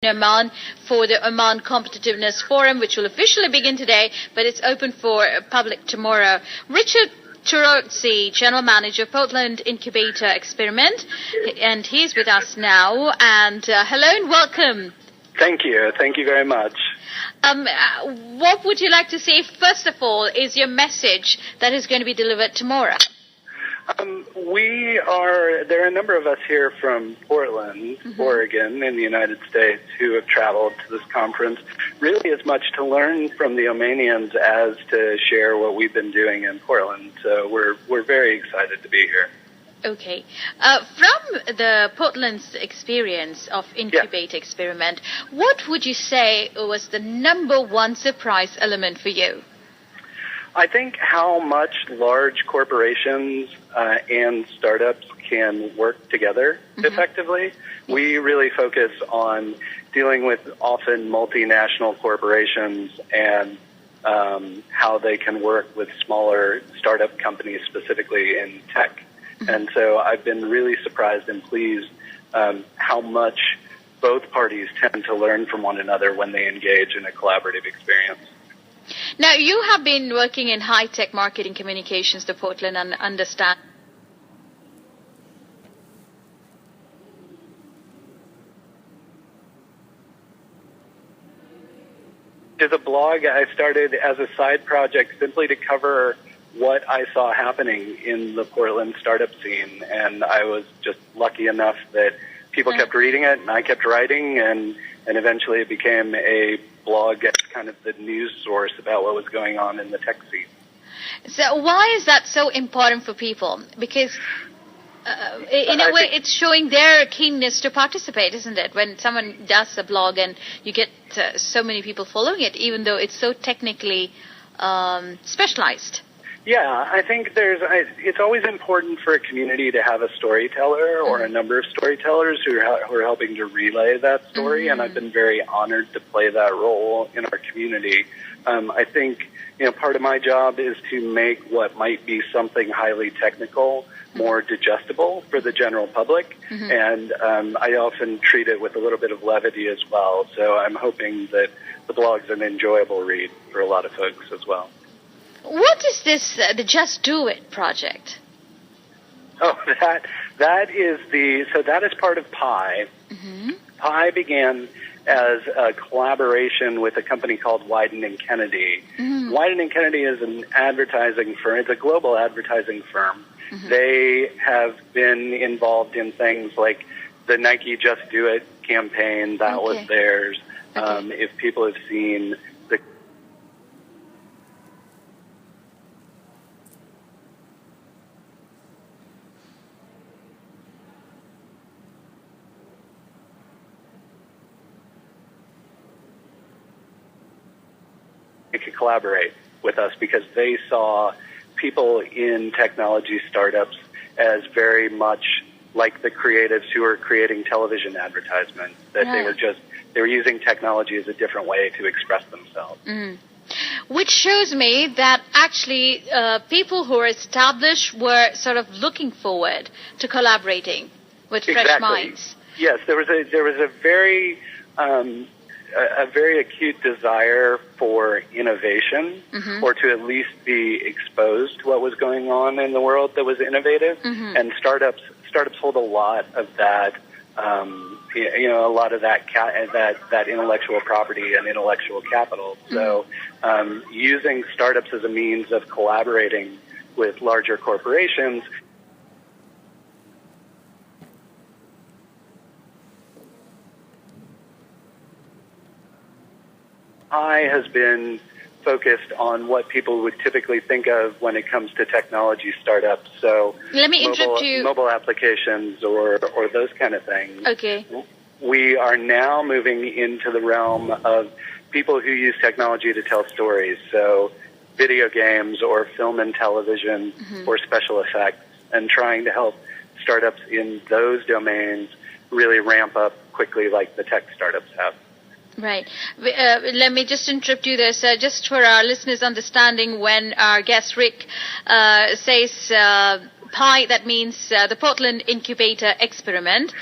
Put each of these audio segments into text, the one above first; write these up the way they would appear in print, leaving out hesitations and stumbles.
Oman for the Oman Competitiveness Forum, which will officially begin today, but it's open for public tomorrow. Richard Turoczy, General Manager, Portland Incubator Experiment, and he's with us now. And hello and welcome. Thank you. Thank you very much. What would you like to say, first of all, is your message that is going to be delivered tomorrow? There are a number of us here from Portland, Oregon, in the United States who have traveled to this conference, really as much to learn from the Omanians as to share what we've been doing in Portland. So we're very excited to be here. Okay. From the Portland's experience of Incubator Experiment, what would you say was the number one surprise element for you? I think how much large corporations and startups can work together effectively. We really focus on dealing with often multinational corporations and how they can work with smaller startup companies, specifically in tech. And so I've been really surprised and pleased how much both parties tend to learn from one another when they engage in a collaborative experience. Now, you have been working in high-tech marketing communications to Portland and understand. There's a blog I started as a side project simply to cover what I saw happening in the Portland startup scene. And I was just lucky enough that people kept reading it and I kept writing, and eventually it became a blog as kind of the news source about what was going on in the tech scene. So why is that so important for people? Because in a way it's showing their keenness to participate, isn't it? When someone does a blog and you get so many people following it, even though it's so technically specialized. Yeah, I think it's always important for a community to have a storyteller or a number of storytellers who are helping to relay that story, and I've been very honored to play that role in our community. I think, part of my job is to make what might be something highly technical more digestible for the general public, and I often treat it with a little bit of levity as well, so I'm hoping that the blog's an enjoyable read for a lot of folks as well. What is this, the Just Do It project? Oh, that is part of PI. PI began as a collaboration with a company called Wieden & Kennedy. Wieden & Kennedy is an advertising firm. It's a global advertising firm. They have been involved in things like the Nike Just Do It campaign. That was theirs. If people have seen the could collaborate with us because they saw people in technology startups as very much like the creatives who are creating television advertisements, that they were using technology as a different way to express themselves. Which shows me that actually people who are established were sort of looking forward to collaborating with fresh minds. Yes, there was a very acute desire for innovation, or to at least be exposed to what was going on in the world that was innovative. And startups hold a lot of that, a lot of that intellectual property and intellectual capital. So using startups as a means of collaborating with larger corporations has been focused on what people would typically think of when it comes to technology startups. So let me interrupt you. Mobile applications or those kind of things. Okay. We are now moving into the realm of people who use technology to tell stories. So video games or film and television or special effects, and trying to help startups in those domains really ramp up quickly like the tech startups have. Right. Let me just interrupt you there, sir, just for our listeners' understanding. When our guest Rick says PI, that means the Portland Incubator Experiment.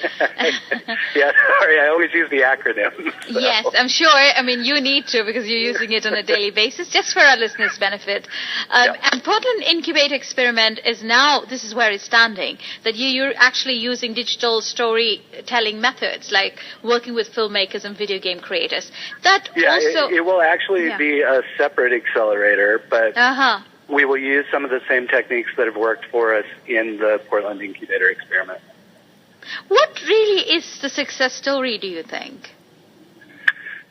Yeah, sorry, I always use the acronym. So. Yes, I'm sure. I mean, you need to because you're using it on a daily basis, just for our listeners' benefit. And Portland Incubator Experiment is now, this is where it's standing, that you're actually using digital storytelling methods, like working with filmmakers and video game creators. That also... it will actually be a separate accelerator, but we will use some of the same techniques that have worked for us in the Portland Incubator Experiment. What really is the success story, do you think?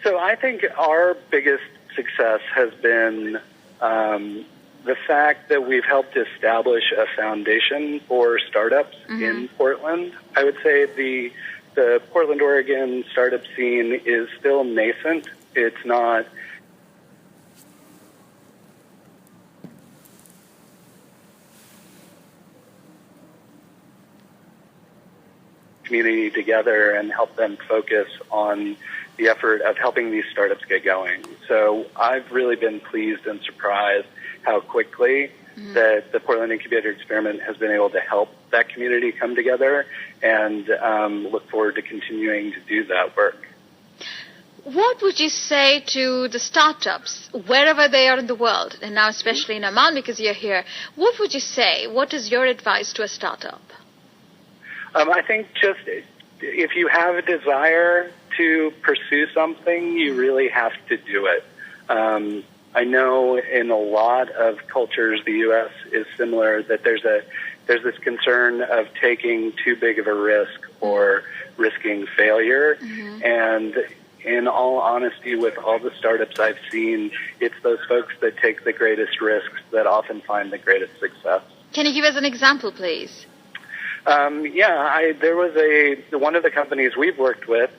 So I think our biggest success has been the fact that we've helped establish a foundation for startups in Portland. I would say the Portland, Oregon startup scene is still nascent. It's not... community together and help them focus on the effort of helping these startups get going. So I've really been pleased and surprised how quickly that the Portland Incubator Experiment has been able to help that community come together, and look forward to continuing to do that work. What would you say to the startups, wherever they are in the world, and now especially in Oman because you're here, what would you say? What is your advice to a startup? I think just if you have a desire to pursue something, you really have to do it. I know in a lot of cultures, the U.S. is similar, that there's this concern of taking too big of a risk or risking failure. And in all honesty, with all the startups I've seen, it's those folks that take the greatest risks that often find the greatest success. Can you give us an example, please? There was one of the companies we've worked with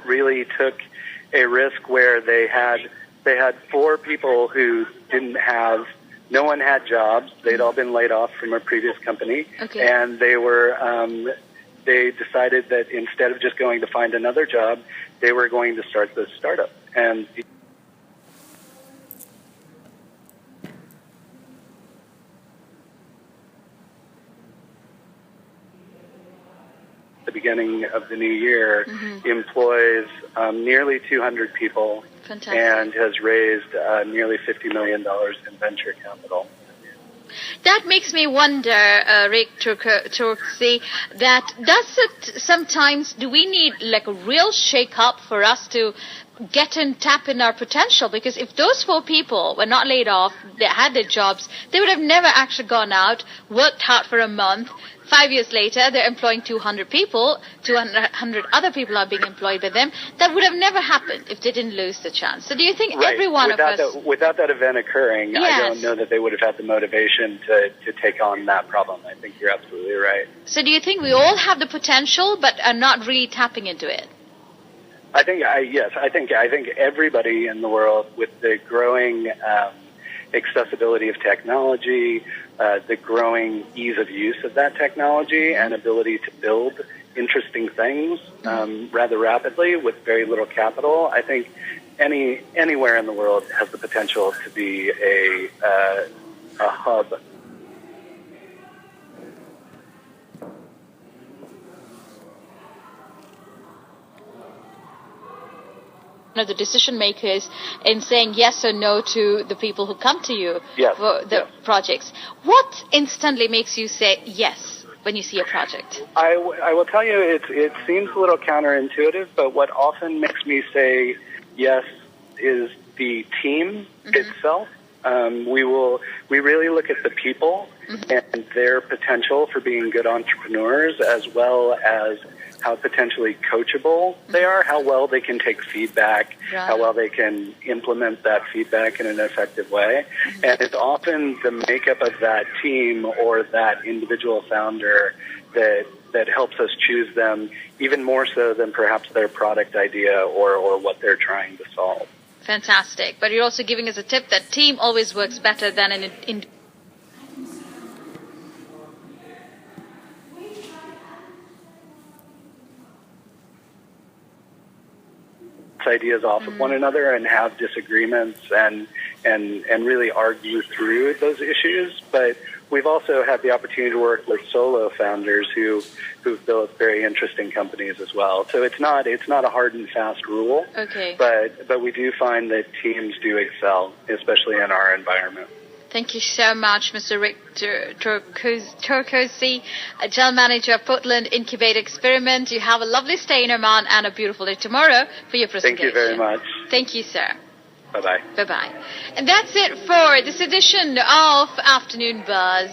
really took a risk where they had 4 people who no one had jobs. They'd all been laid off from a previous company, and they decided that instead of just going to find another job, they were going to start this startup. And the beginning of the new year employs nearly 200 people. Fantastic. And has raised nearly $50 million in venture capital. That makes me wonder, Rick Turoczy, that does it sometimes, do we need like a real shake-up for us to get and tap in our potential? Because if those 4 people were not laid off, they had their jobs, they would have never actually gone out, worked hard for a month. 5 years later, they're employing 200 people, 200 other people are being employed by them. That would have never happened if they didn't lose the chance. So do you think every one of us... Without that event occurring, I don't know that they would have had the motivation to take on that problem. I think you're absolutely right. So do you think we all have the potential but are not really tapping into it? I think everybody in the world, with the growing accessibility of technology, the growing ease of use of that technology, and ability to build interesting things rather rapidly with very little capital, I think anywhere in the world has the potential to be a hub. Of the decision makers in saying yes or no to the people who come to you for the projects. What instantly makes you say yes when you see a project? I will tell you, it seems a little counterintuitive, but what often makes me say yes is the team itself. We really look at the people and their potential for being good entrepreneurs, as well as how potentially coachable they are, how well they can take feedback, how well they can implement that feedback in an effective way. And it's often the makeup of that team or that individual founder that helps us choose them, even more so than perhaps their product idea or what they're trying to solve. Fantastic. But you're also giving us a tip that team always works better than an individual. Ideas off of one another and have disagreements and really argue through those issues. But we've also had the opportunity to work with solo founders who've built very interesting companies as well. So it's not a hard and fast rule. Okay. But we do find that teams do excel, especially in our environment. Thank you so much, Mr. Rick Turoczy, General Manager of Portland Incubator Experiment. You have a lovely stay in Oman and a beautiful day tomorrow for your presentation. Thank you very much. Thank you, sir. Bye-bye. Bye-bye. And that's it for this edition of Afternoon Buzz.